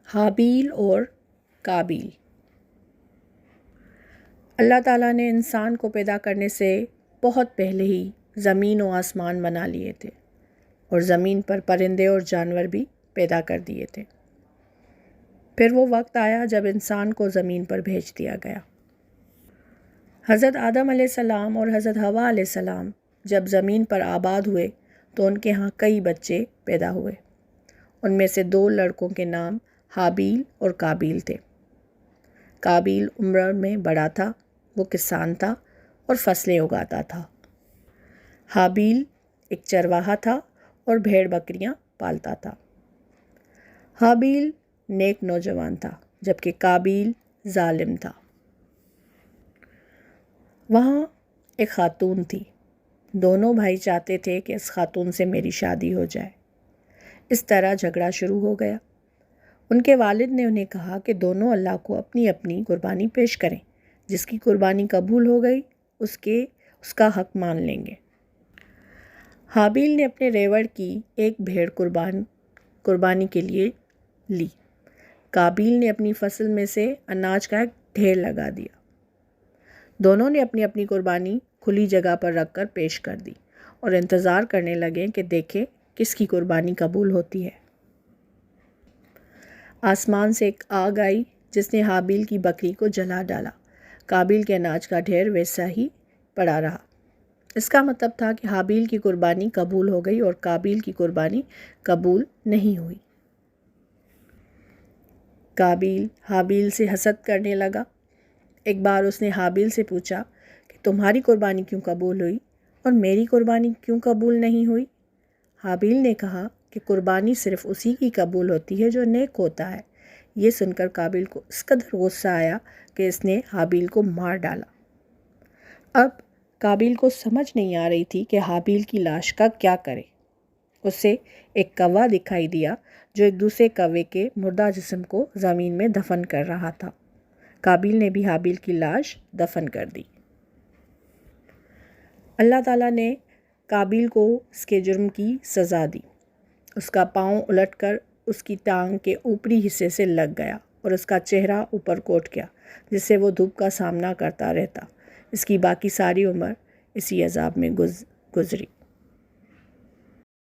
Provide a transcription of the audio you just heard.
حابیل اور قابیل۔ اللہ تعالیٰ نے انسان کو پیدا کرنے سے بہت پہلے ہی زمین و آسمان بنا لیے تھے اور زمین پر پرندے اور جانور بھی پیدا کر دیے تھے۔ پھر وہ وقت آیا جب انسان کو زمین پر بھیج دیا گیا۔ حضرت آدم علیہ السلام اور حضرت حوا علیہ السلام جب زمین پر آباد ہوئے تو ان کے ہاں کئی بچے پیدا ہوئے۔ ان میں سے 2 لڑکوں کے نام حابیل اور قابیل تھے۔ قابیل عمر میں بڑا تھا، وہ کسان تھا اور فصلیں اگاتا تھا۔ حابیل ایک چرواہا تھا اور بھیڑ بکریاں پالتا تھا۔ حابیل نیک نوجوان تھا جبکہ قابیل ظالم تھا۔ وہاں ایک خاتون تھی۔ دونوں بھائی چاہتے تھے کہ اس خاتون سے میری شادی ہو جائے۔ اس طرح جھگڑا شروع ہو گیا۔ ان کے والد نے انہیں کہا کہ دونوں اللہ کو اپنی اپنی قربانی پیش کریں، جس کی قربانی قبول ہو گئی اس کا حق مان لیں گے۔ حابیل نے اپنے ریوڑ کی ایک بھیڑ قربانی کے لیے لی۔ قابیل نے اپنی فصل میں سے اناج کا ایک ڈھیر لگا دیا۔ دونوں نے اپنی اپنی قربانی کھلی جگہ پر رکھ کر پیش کر دی اور انتظار کرنے لگے کہ دیکھیں کس کی قربانی قبول ہوتی ہے۔ آسمان سے ایک آگ آئی جس نے حابیل کی بکری کو جلا ڈالا۔ قابیل کے اناج کا ڈھیر ویسا ہی پڑا رہا۔ اس کا مطلب تھا کہ حابیل کی قربانی قبول ہو گئی اور قابیل کی قربانی قبول نہیں ہوئی۔ قابیل حابیل سے حسد کرنے لگا۔ ایک بار اس نے حابیل سے پوچھا کہ تمہاری قربانی کیوں قبول ہوئی اور میری قربانی کیوں قبول نہیں ہوئی؟ حابیل نے کہا کہ قربانی صرف اسی کی قبول ہوتی ہے جو نیک ہوتا ہے۔ یہ سن کر قابیل کو اس قدر غصہ آیا کہ اس نے حابیل کو مار ڈالا۔ اب قابیل کو سمجھ نہیں آ رہی تھی کہ حابیل کی لاش کا کیا کرے۔ اسے ایک کوا دکھائی دیا جو ایک دوسرے کوے کے مردہ جسم کو زمین میں دفن کر رہا تھا۔ قابیل نے بھی حابیل کی لاش دفن کر دی۔ اللہ تعالیٰ نے قابیل کو اس کے جرم کی سزا دی۔ اس کا پاؤں الٹ کر اس کی ٹانگ کے اوپری حصے سے لگ گیا اور اس کا چہرہ اوپر کوٹ گیا جس سے وہ دھوپ کا سامنا کرتا رہتا۔ اس کی باقی ساری عمر اسی عذاب میں گزری۔